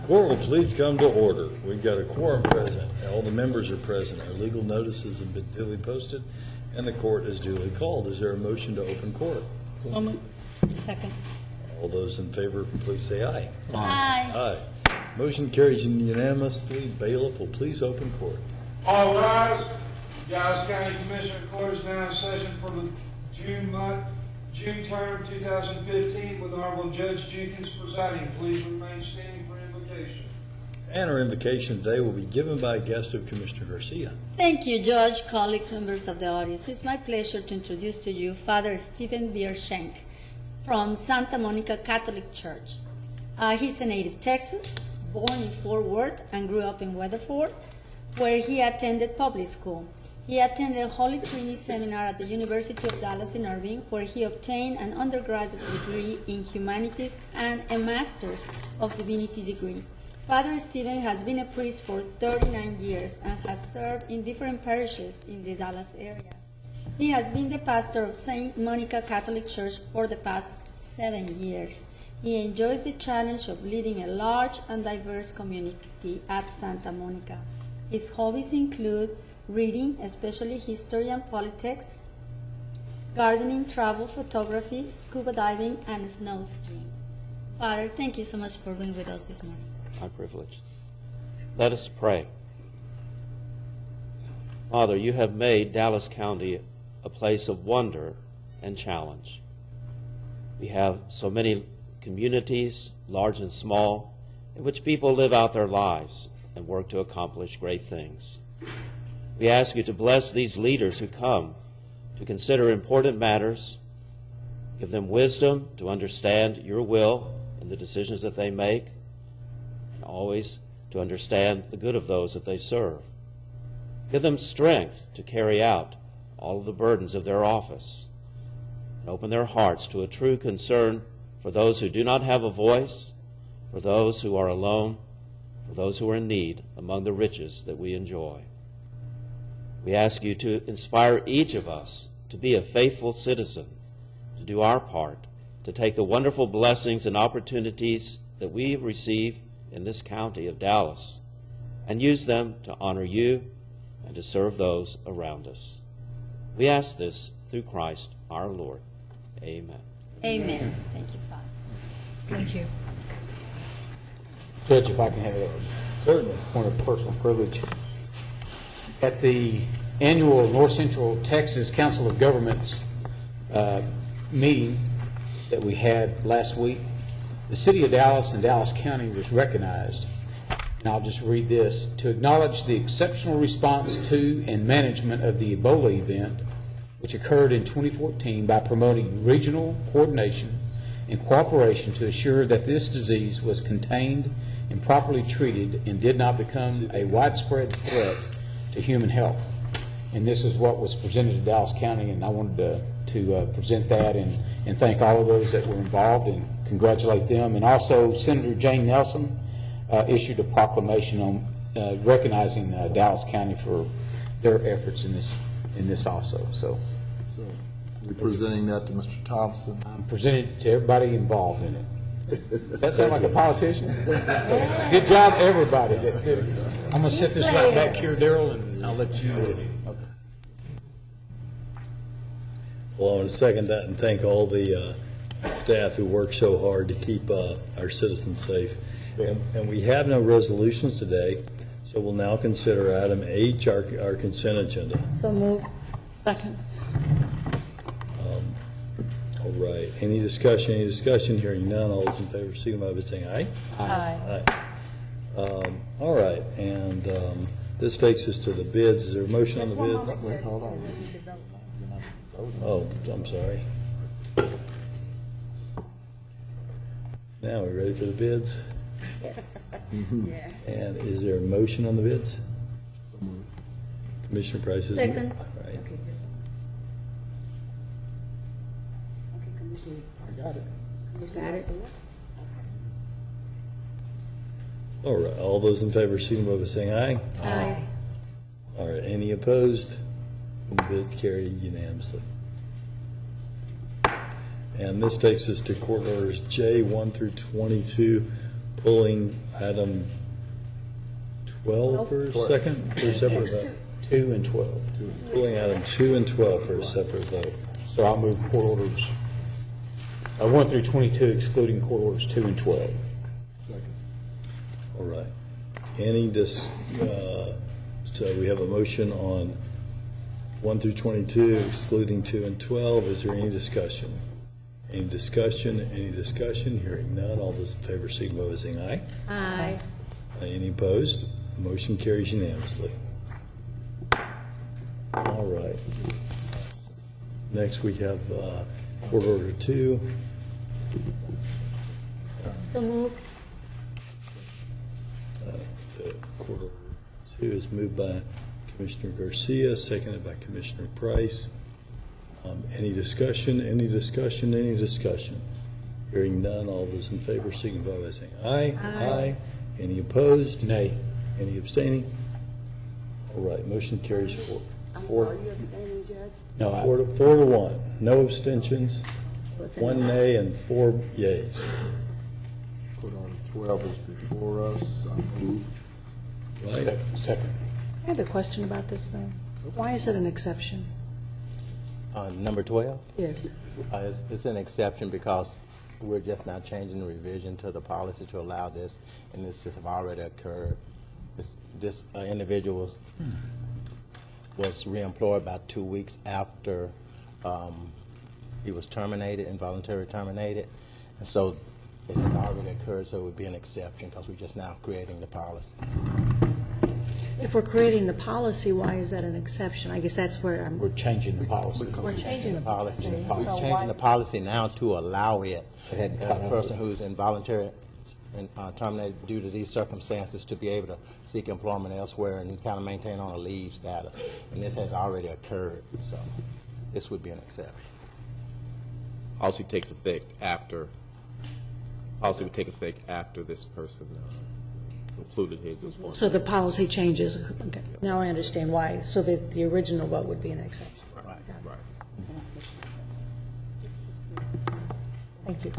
Court will please come to order. We've got a quorum present. All the members are present. Our legal notices have been duly posted, and the court is duly called. Is there a motion to open court? Second. All those in favor, please say aye. Aye. Aye. Motion carries unanimously. Bailiff will please open court. All rise. Dallas County Commissioner Court is now in session for the June term 2015 with Honorable Judge Jenkins presiding. Please remain standing for invocation. And our invocation today will be given by a guest of Commissioner Garcia. Thank you, Judge, colleagues, members of the audience. It's my pleasure to introduce to you Father Stephen Biershenk from Santa Monica Catholic Church. He's a native Texan, born in Fort Worth and grew up in Weatherford, where he attended public school. He attended Holy Trinity Seminar at the University of Dallas in Irving, where he obtained an undergraduate degree in humanities and a master's of divinity degree. Father Stephen has been a priest for 39 years and has served in different parishes in the Dallas area. He has been the pastor of St. Monica Catholic Church for the past 7 years. He enjoys the challenge of leading a large and diverse community at Santa Monica. His hobbies include reading, especially history and politics, gardening, travel, photography, scuba diving, and snow skiing. Father, thank you so much for being with us this morning. My privilege. Let us pray. Father, you have made Dallas County a place of wonder and challenge. We have so many communities, large and small, in which people live out their lives and work to accomplish great things. We ask you to bless these leaders who come to consider important matters, give them wisdom to understand your will in the decisions that they make, and always to understand the good of those that they serve. Give them strength to carry out all of the burdens of their office, and open their hearts to a true concern for those who do not have a voice, for those who are alone, for those who are in need among the riches that we enjoy. We ask you to inspire each of us to be a faithful citizen, to do our part, to take the wonderful blessings and opportunities that we receive in this county of Dallas and use them to honor you and to serve those around us. We ask this through Christ our Lord. Amen. Amen. Thank you, Father. Thank you. Judge, if I can have a Certainly. point of personal privilege. At the annual North Central Texas Council of Governments meeting that we had last week, the City of Dallas and Dallas County was recognized, and I'll just read this, to acknowledge the exceptional response to and management of the Ebola event, which occurred in 2014 by promoting regional coordination and cooperation to assure that this disease was contained and properly treated and did not become a widespread threat to human health. And this is what was presented to Dallas County, and I wanted to present that and thank all of those that were involved and congratulate them. And also Senator Jane Nelson issued a proclamation on recognizing Dallas County for their efforts in this also. So we're presenting that to Mr. Thompson. I'm presenting it to everybody involved in it. Does that sound like a politician? Good job, everybody. I'm going to set this right back here, Daryl, and I'll let you. Okay. Well, I want to second that and thank all the staff who work so hard to keep our citizens safe. And we have no resolutions today, so we'll now consider item H, our consent agenda. So move. Second. All right. Any discussion? Hearing none. All those in favor, signify by saying aye. Aye. Aye. All right. And this takes us to the bids. Is there a motion on the bids? Wait, hold on. Oh, I'm sorry. Now we're ready for the bids? Yes. Yes. And is there a motion on the bids? Commissioner Price is Second. All right. I got it. Got it. All right. All those in favor, signify by saying aye. Aye. All right. Any opposed? And the bids carry unanimously. And this takes us to court orders J 1 through 22, pulling item 12 for a second, for a separate vote. 2 and 12. Pulling item 2 and 12 for a separate vote. So I'll move court orders 1 through 22, excluding court orders 2 and 12. All right. So we have a motion on 1 through 22, excluding 2 and 12. Is there any discussion? Any discussion? Any discussion? Hearing none. All those in favor signify by saying aye. Aye. Any opposed? Motion carries unanimously. All right. Next, we have Court Order 2. So moved. Court Order 2 is moved by Commissioner Garcia, seconded by Commissioner Price. Any discussion? Any discussion? Any discussion? Hearing none. All those in favor signify by saying aye. Aye. Any opposed? Nay. Any abstaining? All right, motion carries four. you abstaining, Judge? No, 4 to 1. No abstentions, 1 nay and 4 yeas. Court Order 12 is before us. I move. Right? Second. I have a question about this, though. Why is it an exception? Number 12? Yes. It's an exception because we're just now changing the revision to the policy to allow this, and this has already occurred. This individual was reemployed about 2 weeks after he was terminated, involuntarily terminated, and so it has already occurred, so it would be an exception because we're just now creating the policy. If we're creating the policy, why is that an exception? I guess that's where We're changing the policy. we're changing the policy. We're changing the policy now to allow it, It hadn't a caught up person with who's involuntarily terminated due to these circumstances to be able to seek employment elsewhere and kind of maintain on a leave status. And this has already occurred, so this would be an exception. Policy takes effect after. Policy would take effect after this person concluded his employment. So the policy changes. Okay. Now I understand why. So the original vote would be an exception. Right. Right. Thank you.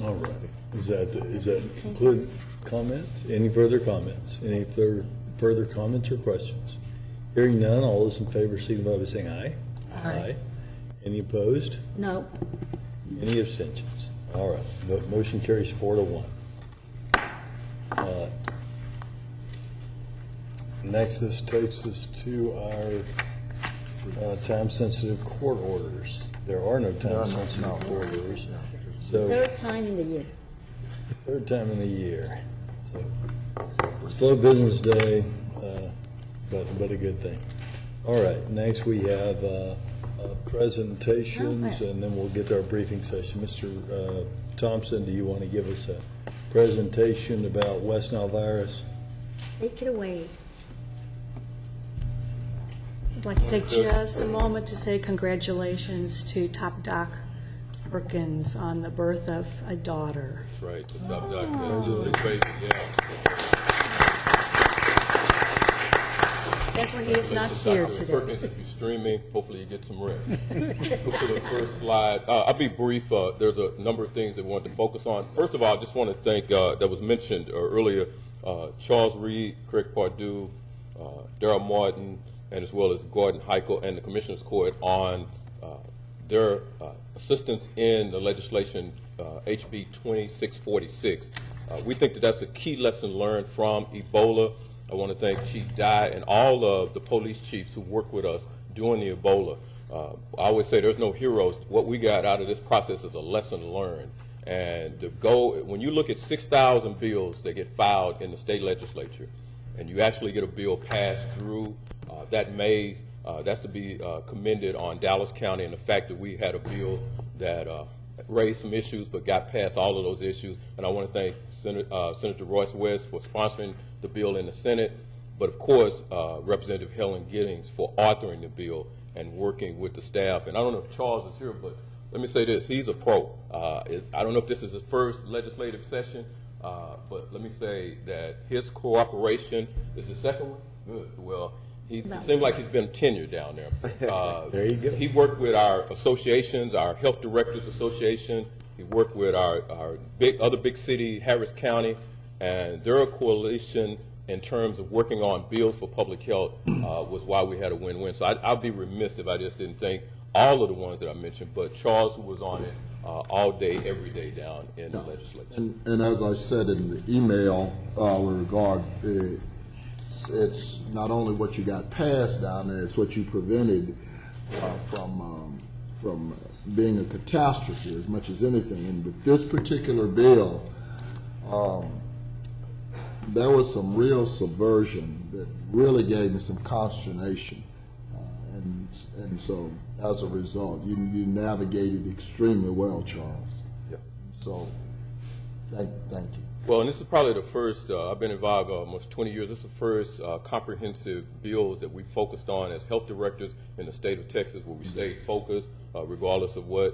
All right. Is that conclude comments? Any further comments? Any further comments or questions? Hearing none, all those in favor signify by saying aye. Aye. Any opposed? No. Any abstentions? All right. Motion carries 4 to 1. Next, this takes us to our time-sensitive court orders. There are no time-sensitive court orders. So, Third time in the year. third time in the year. So, slow business day, but a good thing. All right, next we have presentations, and then we'll get to our briefing session. Mr. Thompson, do you want to give us a presentation about West Nile virus? Take it away. I'd like to take just a moment to say congratulations to Top Doc Perkins on the birth of a daughter. That's right. The top doctor. Let's face it, yeah. Therefore, he is not here Dr. today. Perkins, if you're streaming, hopefully you get some rest. Go to the first slide. I'll be brief. There's a number of things that we wanted to focus on. First of all, I just want to thank, that was mentioned earlier, Charles Reed, Craig Pardue, Darrell Martin, and as well as Gordon Heichel and the Commissioners Court on their assistance in the legislation, HB 2646. We think that that's a key lesson learned from Ebola. I want to thank Chief Dye and all of the police chiefs who worked with us during the Ebola. I always say there's no heroes. What we got out of this process is a lesson learned. And to go, when you look at 6,000 bills that get filed in the state legislature, and you actually get a bill passed through that maze, that's to be commended on Dallas County and the fact that we had a bill that raised some issues but got past all of those issues. And I want to thank Senator Royce West for sponsoring the bill in the Senate, but of course Representative Helen Giddings for authoring the bill and working with the staff. And I don't know if Charles is here, but let me say this, he's a pro. I don't know if this is his first legislative session, but let me say that his cooperation is the second one. Good. Well, He seems like he's been tenured down there. There you go. He worked with our associations, our Health Directors Association. He worked with our other big city, Harris County, and their coalition in terms of working on bills for public health was why we had a win-win. So I'd be remiss if I just didn't thank all of the ones that I mentioned, but Charles, who was on it all day, every day down in the legislature. And as I said in the email with regard, it's not only what you got passed down there, it's what you prevented from being a catastrophe as much as anything. And with this particular bill, there was some real subversion that really gave me some consternation. And so, as a result, you navigated extremely well, Charles. Yeah. So, thank you. Well, and this is probably the first, I've been involved almost 20 years, this is the first comprehensive bills that we focused on as health directors in the state of Texas, where we stayed focused, regardless of what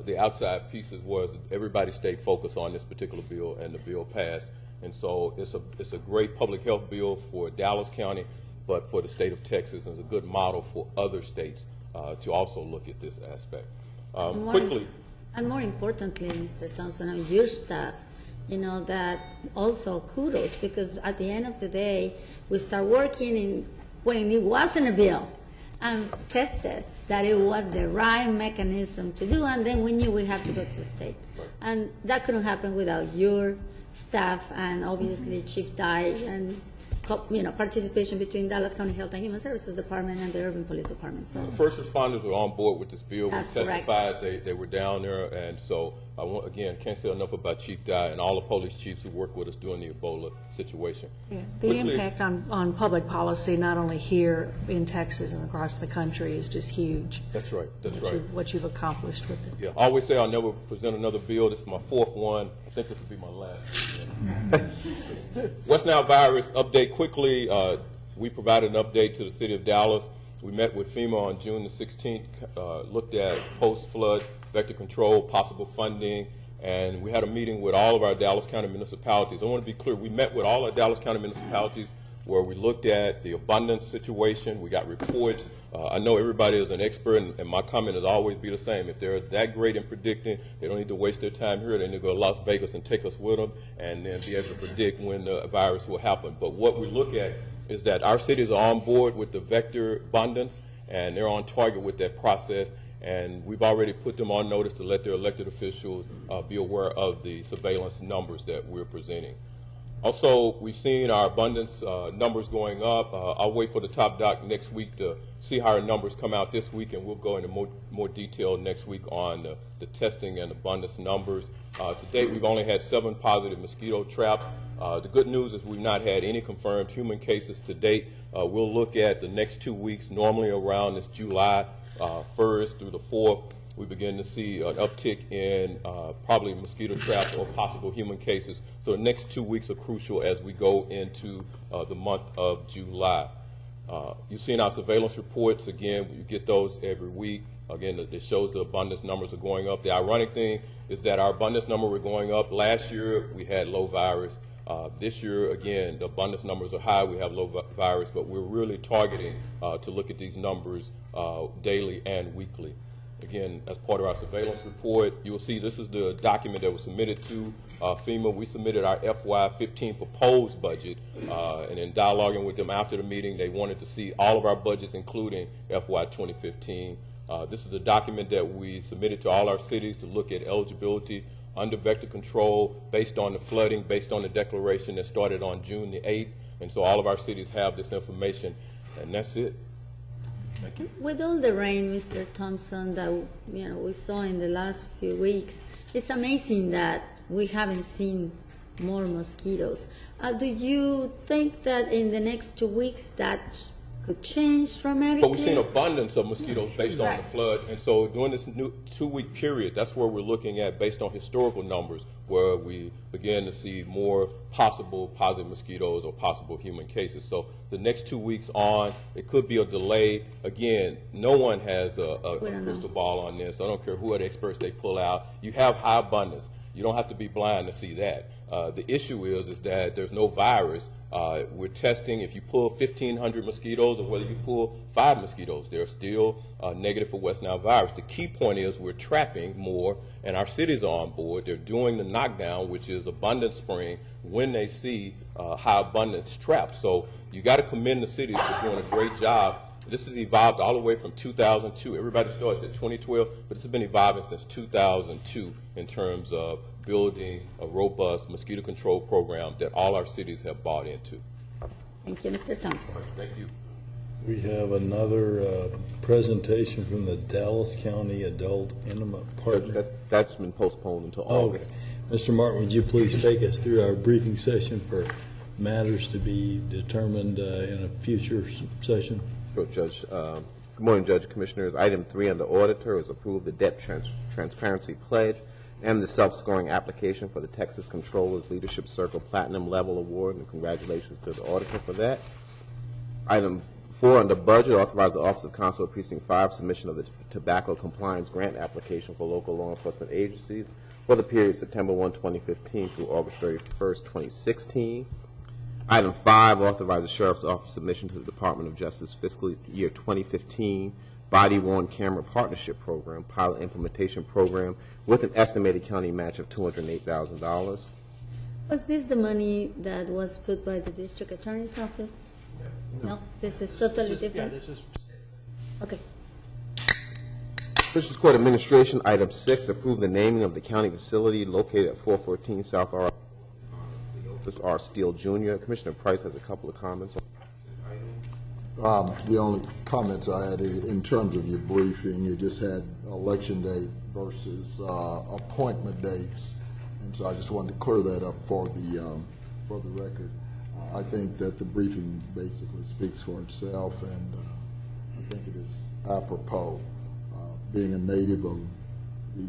the outside pieces was. Everybody stayed focused on this particular bill, and the bill passed. And so it's a great public health bill for Dallas County, but for the state of Texas, and it's a good model for other states to also look at this aspect. Quickly. And more importantly, Mr. Thompson, and your staff, you know, that also kudos, because at the end of the day, we start working when it wasn't a bill and tested that it was the right mechanism to do, and then we knew we have to go to the state. And that couldn't happen without your staff and obviously Chief Dye and participation between Dallas County Health and Human Services Department and the Urban Police Department. So the first responders were on board with this bill. That's we testified. They were down there, and so again, can't say enough about Chief Dye and all the police chiefs who worked with us during the Ebola situation. Yeah. The impact on public policy, not only here in Texas and across the country, is just huge. That's right. That's what you've accomplished with it. Yeah, I always say I'll never present another bill. This is my fourth one. I think this will be my last. West Nile virus update quickly. We provided an update to the city of Dallas. We met with FEMA on June the 16th, looked at post-flood vector control, possible funding, and we had a meeting with all of our Dallas County municipalities. I want to be clear, we met with all our Dallas County municipalities where we looked at the abundance situation. We got reports. I know everybody is an expert, and my comment is always be the same. If they're that great in predicting, they don't need to waste their time here. They need to go to Las Vegas and take us with them and then be able to predict when the virus will happen. But what we look at is that our cities are on board with the vector abundance, and they're on target with that process. And we've already put them on notice to let their elected officials be aware of the surveillance numbers that we're presenting. Also, we've seen our abundance numbers going up. I'll wait for the top doc next week to see how our numbers come out this week, and we'll go into more detail next week on the testing and abundance numbers. To date, we've only had 7 positive mosquito traps. The good news is we've not had any confirmed human cases to date. We'll look at the next 2 weeks, normally around this July 1st through the 4th. We begin to see an uptick in probably mosquito traps or possible human cases. So the next 2 weeks are crucial as we go into the month of July. You've seen our surveillance reports. Again, you get those every week. Again, it shows the abundance numbers are going up. The ironic thing is that our abundance number were going up. Last year, we had low virus. This year, again, the abundance numbers are high. We have low virus, but we're really targeting to look at these numbers daily and weekly. Again, as part of our surveillance report, you will see this is the document that was submitted to FEMA. We submitted our FY15 proposed budget, and in dialoguing with them after the meeting, they wanted to see all of our budgets, including FY 2015. This is the document that we submitted to all our cities to look at eligibility under vector control based on the flooding, based on the declaration that started on June the 8th. And so all of our cities have this information, and that's it. Thank you. With all the rain, Mr. Thompson, that we saw in the last few weeks, it's amazing that we haven't seen more mosquitoes. Do you think that in the next 2 weeks that could change dramatically? But we've seen abundance of mosquitoes based on the flood, and so during this 2 week period, that's where we're looking at based on historical numbers, where we begin to see more possible positive mosquitoes or possible human cases. So the next 2 weeks on, it could be a delay. Again, no one has a crystal ball on this. I don't care who are the experts they pull out. You have high abundance. You don't have to be blind to see that. The issue is that there's no virus. We're testing if you pull 1,500 mosquitoes or whether you pull 5 mosquitoes, they're still negative for West Nile virus. The key point is we're trapping more, and our cities are on board. They're doing the knockdown, which is abundant spraying, when they see high abundance traps. So you got to commend the cities for doing a great job. This has evolved all the way from 2002. Everybody starts at 2012, but this has been evolving since 2002 in terms of building a robust mosquito control program that all our cities have bought into. Thank you, Mr. Thompson. Thank you. We have another presentation from the Dallas County Adult Intimate Partner. That's been postponed until Oh, August. Mr. Martin, would you please take us through our briefing session for matters to be determined in a future session? Sure, Judge. Good morning, Judge, Commissioners. Item 3 under Auditor is approve the Debt Transparency Pledge and the self-scoring application for the Texas Controllers Leadership Circle Platinum Level Award, and congratulations to the auditor for that. Item 4 under Budget, authorize the Office of Constable Precinct 5 submission of the Tobacco Compliance Grant application for local law enforcement agencies for the period September 1, 2015 through August 31st, 2016. Item 5, authorize the Sheriff's Office submission to the Department of Justice fiscal year 2015 body-worn camera partnership program, pilot implementation program with an estimated county match of $208,000. Was this the money that was put by the district attorney's office? No, this is totally different? Yeah, this is. Okay. Commissioners Court Administration, item 6, approve the naming of the county facility located at 414 South R. R. Steele Jr. Commissioner Price has a couple of comments. The only comments I had in terms of your briefing, you just had election date versus appointment dates, and so I just wanted to clear that up for the record. I think that the briefing basically speaks for itself, and I think it is apropos. Being a native of the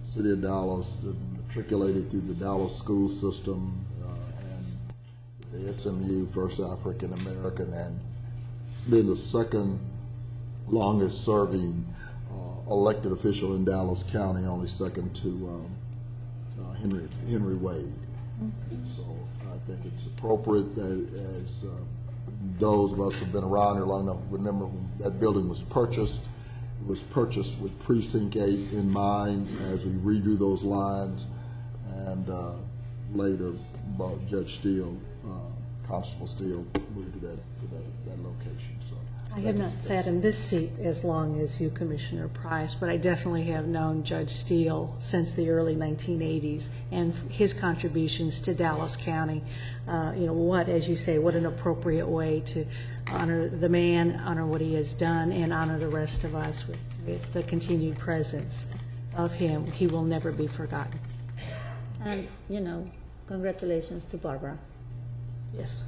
city of Dallas, matriculated through the Dallas school system, and the SMU, First African American, and being the second longest serving elected official in Dallas County, only second to Henry Wade. So I think it's appropriate that as those of us who have been around here long enough remember when that building was purchased. It was purchased with Precinct 8 in mind as we redo those lines, and later Judge Steele, Constable Steele, moved to that location. So I have not sat in this seat as long as you, Commissioner Price, but I definitely have known Judge Steele since the early 1980s and his contributions to Dallas County. As you say, what an appropriate way to honor the man, honor what he has done, and honor the rest of us with the continued presence of him. He will never be forgotten. And, congratulations to Barbara. Yes.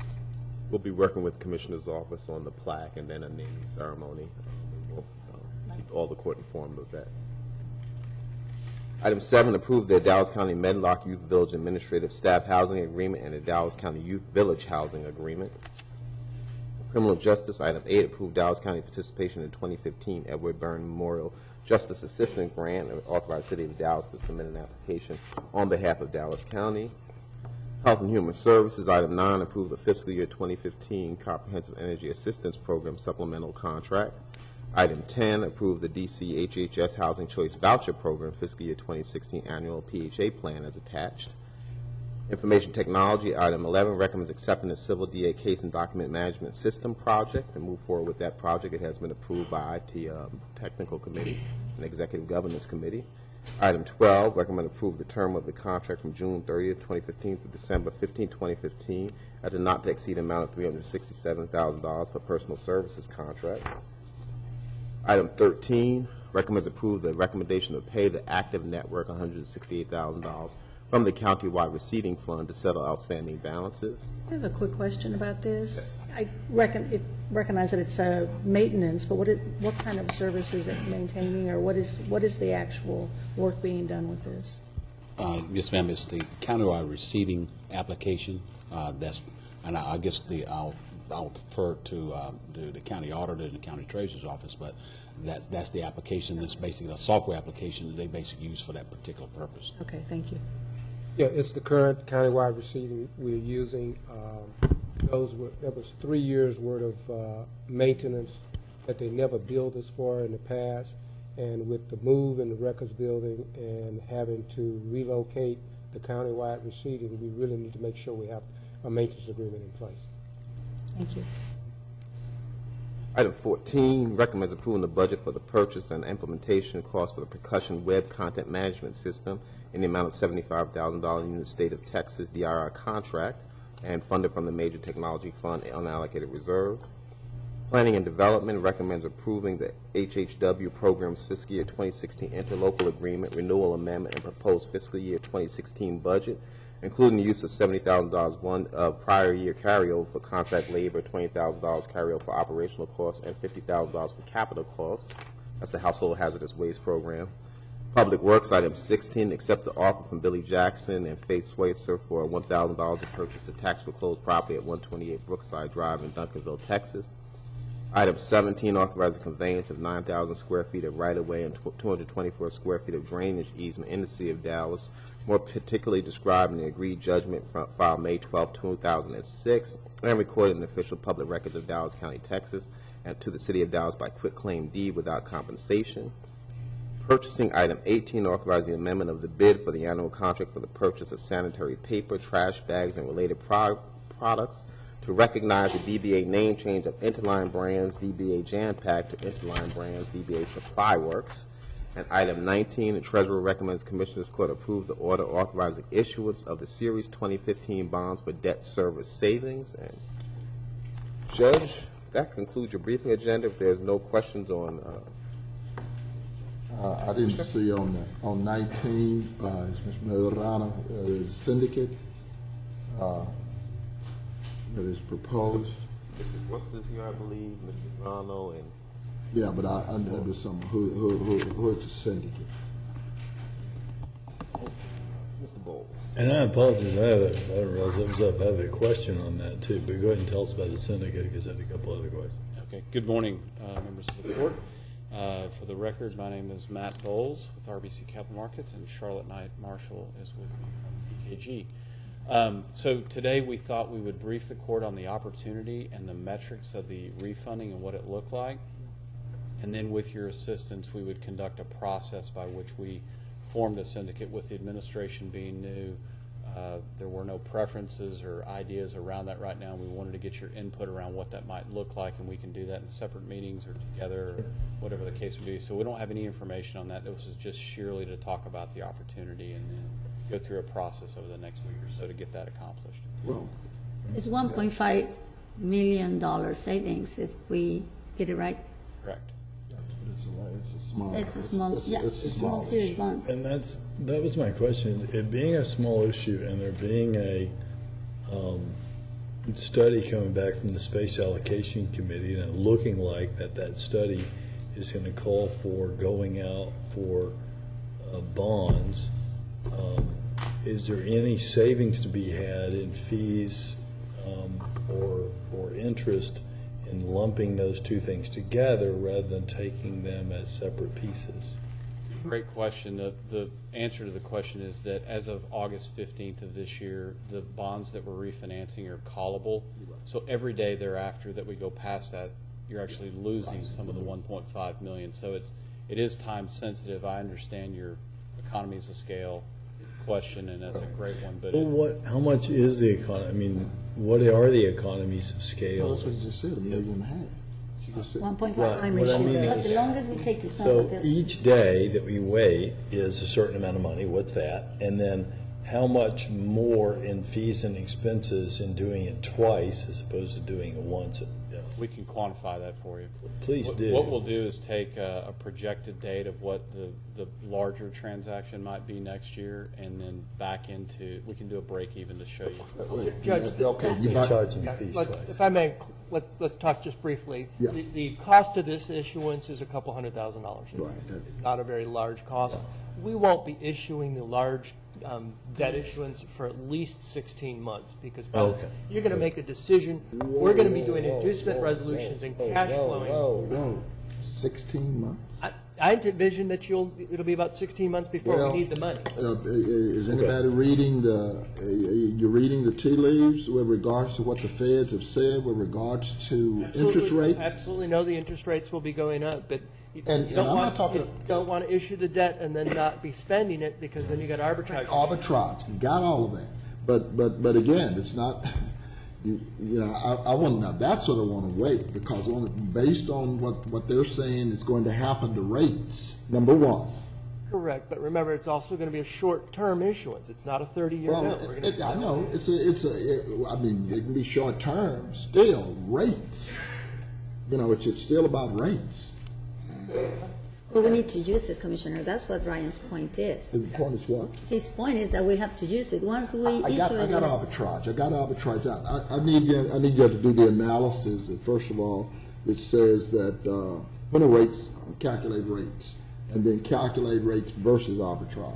We'll be working with Commissioner's Office on the plaque and then a naming ceremony. We'll keep all the court informed of that. Item 7, approve the Dallas County Medlock Youth Village Administrative Staff Housing Agreement and the Dallas County Youth Village Housing Agreement. Criminal Justice, item 8, approve Dallas County participation in 2015 Edward Byrne Memorial Justice Assistant Grant and authorize City of Dallas to submit an application on behalf of Dallas County. Health and Human Services, item 9, approve the fiscal year 2015 Comprehensive Energy Assistance Program supplemental contract. Item 10, approve the DC HHS Housing Choice Voucher Program fiscal year 2016 annual PHA plan as attached. Information Technology, item 11, recommends accepting the Civil DA Case and Document Management System project and move forward with that project. It has been approved by IT Technical Committee and Executive Governance Committee. Item 12, recommend approve the term of the contract from June 30th, 2015 through December 15, 2015 at a not to exceed amount of $367,000 for personal services contract. Item 13, recommends approve the recommendation to pay the Active Network $168,000 from the countywide receiving fund to settle outstanding balances. I have a quick question about this. I recognize that it's maintenance, but what kind of service is it maintaining, or what is the actual work being done with this? Yes, ma'am. It's the countywide receiving application. And I guess I'll defer to the county auditor and the county treasurer's office, but that's the application. It's basically a software application that they basically use for that particular purpose. Okay, thank you. Yeah, it's the current countywide receiving we're using. That was 3 years' worth of maintenance that they never billed us for in the past. And with the move in the records building and having to relocate the countywide receiving, we really need to make sure we have a maintenance agreement in place. Thank you. Item 14 recommends approving the budget for the purchase and implementation cost for the percussion web content management system in the amount of $75,000 in the state of Texas DIR contract and funded from the Major Technology Fund unallocated reserves. Planning and Development recommends approving the HHW program's fiscal year 2016 interlocal agreement renewal amendment and proposed fiscal year 2016 budget, including the use of $70,000 one prior year carryover for contract labor, $20,000 carryover for operational costs, and $50,000 for capital costs. That's the Household Hazardous Waste Program. Public Works, item 16, accept the offer from Billy Jackson and Faith Switzer for $1,000 to purchase the tax foreclosed property at 128 Brookside Drive in Duncanville, Texas. Item 17, authorize the conveyance of 9,000 square feet of right-of-way and 224 square feet of drainage easement in the city of Dallas, more particularly described in the agreed judgment filed May 12, 2006, and recorded in the official public records of Dallas County, Texas, and to the city of Dallas by quitclaim deed without compensation. Purchasing item 18, authorizing the amendment of the bid for the annual contract for the purchase of sanitary paper, trash bags, and related products to recognize the DBA name change of Interline Brands, DBA Jam Pack to Interline Brands, DBA Supply Works. And item 19, the Treasurer recommends Commissioners Court approve the order authorizing issuance of the Series 2015 bonds for debt service savings. And Judge, that concludes your briefing agenda. If there's no questions on I didn't see on 19, Mr. Medrano, the syndicate that is proposed. Mr. Brooks is here, I believe, Mr. Ronald, and Yeah, but I know some who is the syndicate. Mr. Bowles. And I apologize, I didn't realize that was up. I have a question on that too, but go ahead and tell us about the syndicate because I had a couple other questions. Okay. Good morning, members of the court. For the record, my name is Matt Bowles with RBC Capital Markets, and Charlotte Knight Marshall is with me from BKG. So today we thought we would brief the court on the opportunity and the metrics of the refunding and what it looked like. And then with your assistance, we would conduct a process by which we formed a syndicate. With the administration being new, there were no preferences or ideas around that right now. We wanted to get your input around what that might look like, and we can do that in separate meetings or together or whatever the case would be. So we don't have any information on that. This is just sheerly to talk about the opportunity and then go through a process over the next week or so to get that accomplished. Well, It's $1.5 million savings if we get it right. Correct. it's a small. It's a small, yeah, it's a it's a small series issue. bond. And that was my question. It being a small issue and there being a study coming back from the Space Allocation Committee, and it looking like that study is going to call for going out for bonds, is there any savings to be had in fees or interest in lumping those two things together rather than taking them as separate pieces? Great question. The answer to the question is that as of August 15th of this year, the bonds that we're refinancing are callable. So every day thereafter that we go past that, you're actually losing some of the $1.5 million. So it is time sensitive. I understand your economies of scale question, and that's a great one. But Well, how much is the economy? I mean, what are the economies of scale? Well, that's what you just said, $1.5 million. She just said. 1.5. Right. What I mean But is- the longest we take to So solve this. each day that we wait is a certain amount of money. What's that? And then how much more in fees and expenses in doing it twice as opposed to doing it once? we can quantify that for you. Please do. What we'll do is take a projected date of what the larger transaction might be next year, and then back into, we can do a break even to show you. Judge, Okay, you You're might, charging fees If twice. I may, let's talk just briefly. Yeah. The cost of this issuance is a couple $100,000. Right. It's not a very large cost. We won't be issuing the large debt issuance for at least 16 months, because Okay. you're going to make a decision. We're going to be doing inducement resolutions and cash flowing. Whoa, 16 months? I envision that it'll be about 16 months before Well, we need the money. Is anybody reading you're reading the tea leaves with regards to what the feds have said with regards to interest rate? Absolutely know the interest rates will be going up, but you And don't I'm want, not talking- you don't want to issue the debt and then not be spending it, because then you got arbitrage. Arbitrage, got all of that. But again, it's not, you know, I want, now that's what I want to wait, because based on what they're saying is going to happen to rates, number one. Correct, but remember, it's also going to be a short-term issuance. It's not a 30-year Well, note. We're going to I know, I mean, it can be short term, still, rates. You know, it's still about rates. Well, we need to use it, Commissioner. That's what Ryan's point is. The point is what? His point is that we have to use it. Once we I issue got it. arbitrage. I got arbitrage. I need you to do the analysis. First of all, it says that when rates, calculate rates, and then calculate rates versus arbitrage,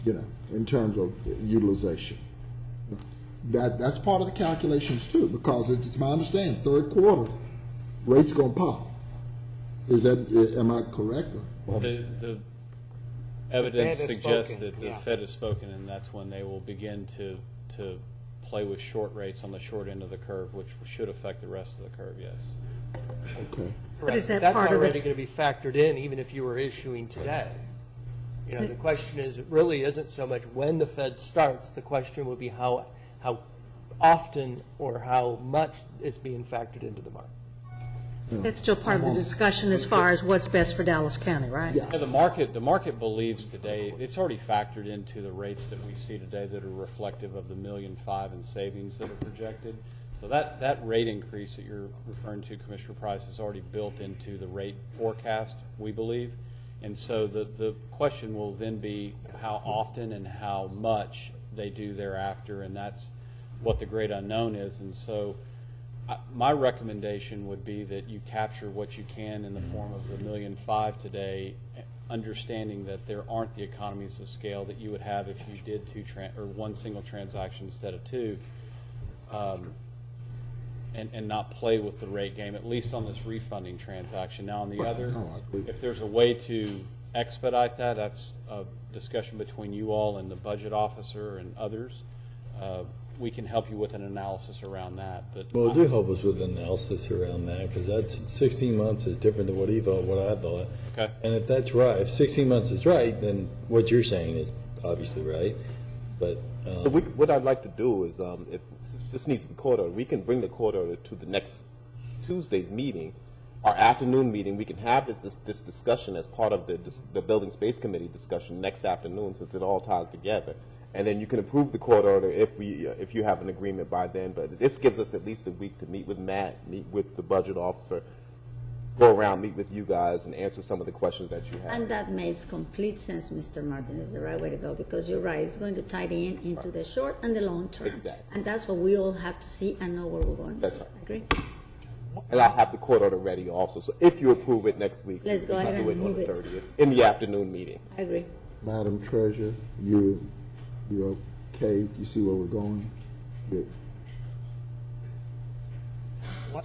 you know, in terms of utilization. That's part of the calculations too, because it's my understanding, third quarter, rates gonna pop. Am I correct? The evidence Fed has suggests spoken, that the yeah. Fed has spoken, and that's when they will begin to play with short rates on the short end of the curve, which should affect the rest of the curve, yes. Okay. But is that That's part of already it? going to be factored in, even if you were issuing today. You know, the question is, it really isn't so much when the Fed starts. The question would be how often or how much is being factored into the market. That's still part of the discussion as far as what's best for Dallas County, right? Yeah. Yeah, the market believes today, it's already factored into the rates that we see today that are reflective of the $1.5 million in savings that are projected. So that rate increase that you're referring to, Commissioner Price, is already built into the rate forecast, we believe. And so the question will then be how often and how much they do thereafter, and that's what the great unknown is. And so my recommendation would be that you capture what you can in the form of the $1.5 million today, understanding that there aren't the economies of scale that you would have if you did one single transaction instead of two, and not play with the rate game, at least on this refunding transaction. Now, on the other, if there's a way to expedite that, that's a discussion between you all and the budget officer and others. We can help you with an analysis around that. But Well, do help us with analysis around that, because that's 16 months is different than what he thought, what I thought. Okay. And if that's right, if 16 months is right, then what you're saying is obviously right. But What I'd like to do is, if this needs to be court order, we can bring the court order to the next Tuesday's meeting, our afternoon meeting. We can have this discussion as part of the Building Space Committee discussion next afternoon, since it all ties together. And then you can approve the court order if you have an agreement by then. But this gives us at least a week to meet with Matt, meet with the budget officer, go around, meet with you guys, and answer some of the questions that you have. And that makes complete sense, Mr. Martin. It's the right way to go, because you're right. It's going to tie in into the short and the long term. Exactly. And that's what we all have to see and know where we're going. That's right. Agree? And I'll have the court order ready also. So if you approve it next week, Let's go we can ahead do and it on move the it. 30th in the afternoon meeting. I agree. Madam Treasurer, you okay? You see where we're going? Good.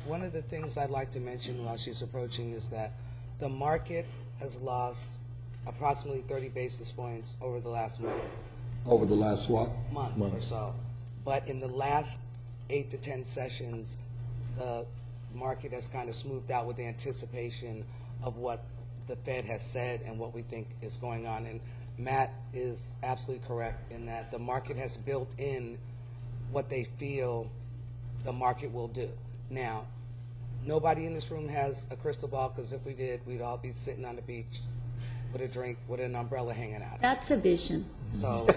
One of the things I'd like to mention while she's approaching is that the market has lost approximately 30 basis points over the last month. Over the last what? Month or so. But in the last 8 to 10 sessions, the market has kind of smoothed out with the anticipation of what the Fed has said and what we think is going on. And Matt is absolutely correct in that the market has built in what they feel the market will do. Now, nobody in this room has a crystal ball, because if we did, we'd all be sitting on the beach with a drink with an umbrella hanging out. That's a vision. So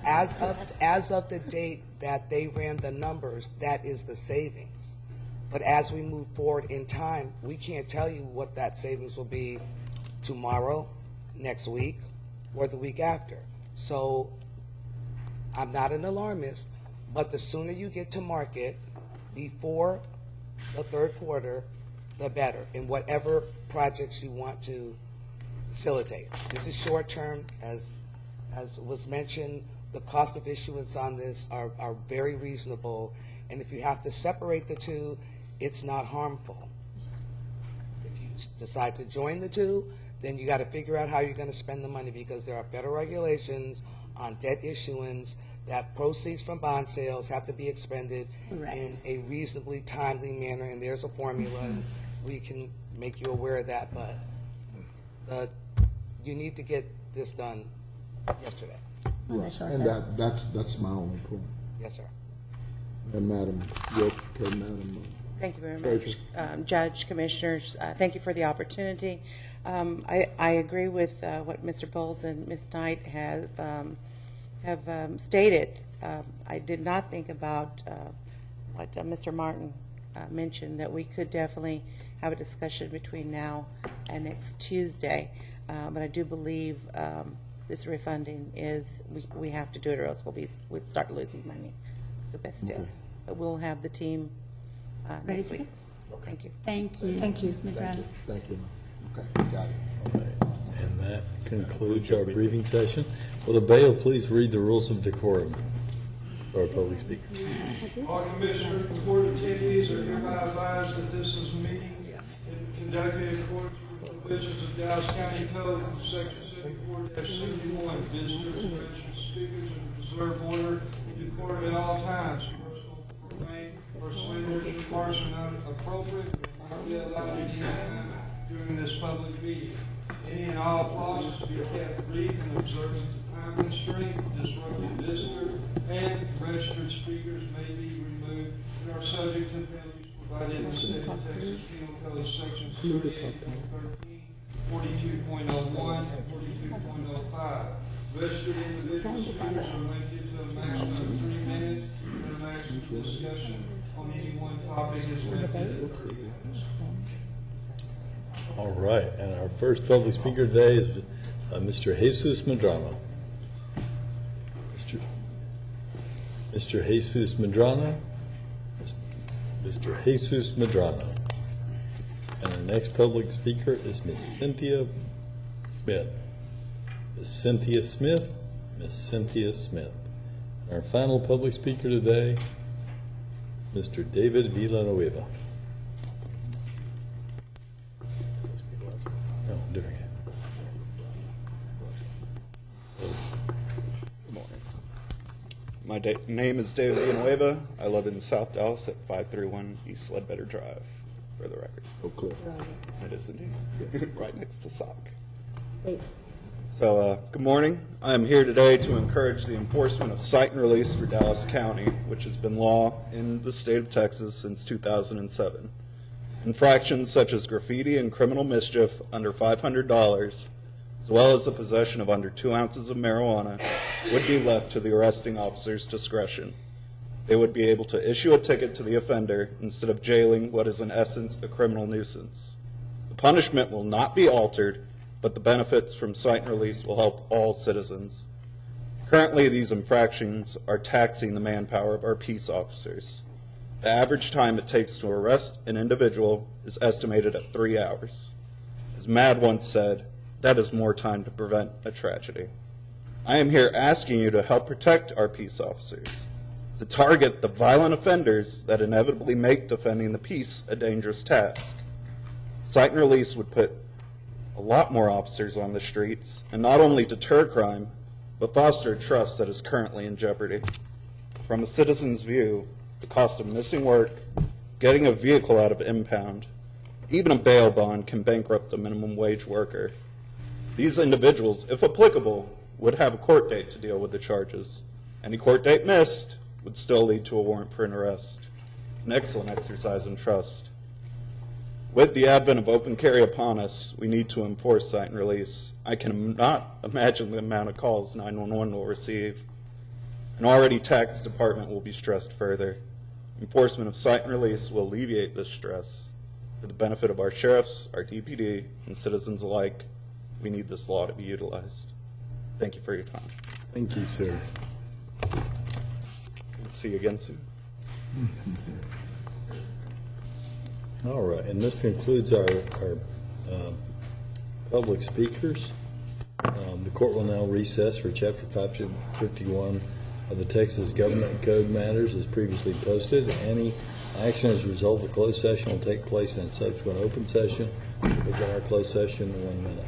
as of the date that they ran the numbers, that is the savings. But as we move forward in time, we can't tell you what that savings will be tomorrow, next week, or the week after. So I'm not an alarmist, but the sooner you get to market before the third quarter, the better, in whatever projects you want to facilitate. This is short term, as was mentioned. the cost of issuance on this are very reasonable, and if you have to separate the two, it's not harmful. If you decide to join the two, then you got to figure out how you're going to spend the money, because there are federal regulations on debt issuance that proceeds from bond sales have to be expended in a reasonably timely manner, and there's a formula, and we can make you aware of that, but you need to get this done yesterday. Right, and that's my only point. Yes, sir. And Madam, okay, Madam. Thank you very much, Judge, Commissioners. Thank you for the opportunity. I agree with what Mr. Bowles and Ms. Knight have stated. I did not think about what Mr. Martin mentioned, that we could definitely have a discussion between now and next Tuesday. But I do believe this refunding is, we have to do it, or else we'd start losing money. It's the best deal. But we'll have the team next week. Thank you. Thank you, Ms. Medrano. Thank you. Okay, got it. All right. And that concludes our briefing session. Will the bailiff please read the rules of decorum for our public speaker? All commissioners and court attendees are hereby advised that this is a meeting conducted in accordance with the provisions of Dallas County Code, Section 74-71. Visitors, registered speakers, and preserve order in decorum at all times. Personal profane or slanderous remarks are not appropriate and will not be allowed at any time during this public meeting. Any and all clauses to be kept brief and observant of time constraint, disrupting visitor and registered speakers may be removed and are subject to penalties provided in the state of Texas Penal Code Sections 38.13, 42.01, and 42.05. Registered individual speakers are limited to a maximum of 3 minutes, and a maximum discussion on any one topic is limited to 30 minutes. All right, and our first public speaker today is Mr. Jesus Medrano. Mr. Jesus Medrano. Mr. Jesus Medrano. And our next public speaker is Miss Cynthia Smith. Miss Cynthia Smith. Miss Cynthia Smith. And our final public speaker today is Mr. David Villanueva. No, different. Good morning. My name is David Villanueva. I live in South Dallas at 531 East Ledbetter Drive, for the record. Okay. It is indeed. Right next to SOC. So, good morning. I am here today to encourage the enforcement of cite and release for Dallas County, which has been law in the state of Texas since 2007. Infractions such as graffiti and criminal mischief under $500, as well as the possession of under 2 ounces of marijuana, would be left to the arresting officer's discretion. They would be able to issue a ticket to the offender instead of jailing what is in essence a criminal nuisance. The punishment will not be altered, but the benefits from cite and release will help all citizens. Currently, these infractions are taxing the manpower of our peace officers. The average time it takes to arrest an individual is estimated at 3 hours. As Mad once said, that is more time to prevent a tragedy. I am here asking you to help protect our peace officers, to target the violent offenders that inevitably make defending the peace a dangerous task. Cite and release would put a lot more officers on the streets and not only deter crime, but foster trust that is currently in jeopardy. From a citizen's view, the cost of missing work, getting a vehicle out of impound, even a bail bond can bankrupt a minimum wage worker. These individuals, if applicable, would have a court date to deal with the charges. Any court date missed would still lead to a warrant for an arrest. An excellent exercise in trust. With the advent of open carry upon us, we need to enforce cite and release. I cannot imagine the amount of calls 911 will receive. An already taxed department will be stressed further. Enforcement of cite and release will alleviate this stress. For the benefit of our sheriffs, our DPD, and citizens alike, we need this law to be utilized. Thank you for your time. Thank you, sir. See you again soon. All right, and this concludes our public speakers. The court will now recess for Chapter 551 of the Texas Government Code matters as previously posted. Any action as a result of the closed session will take place in a subsequent open session. We'll begin our closed session in 1 minute.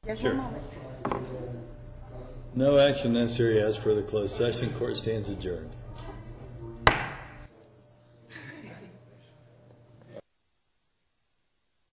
Just Sure. one moment. No action necessary as per the closed session. Court stands adjourned.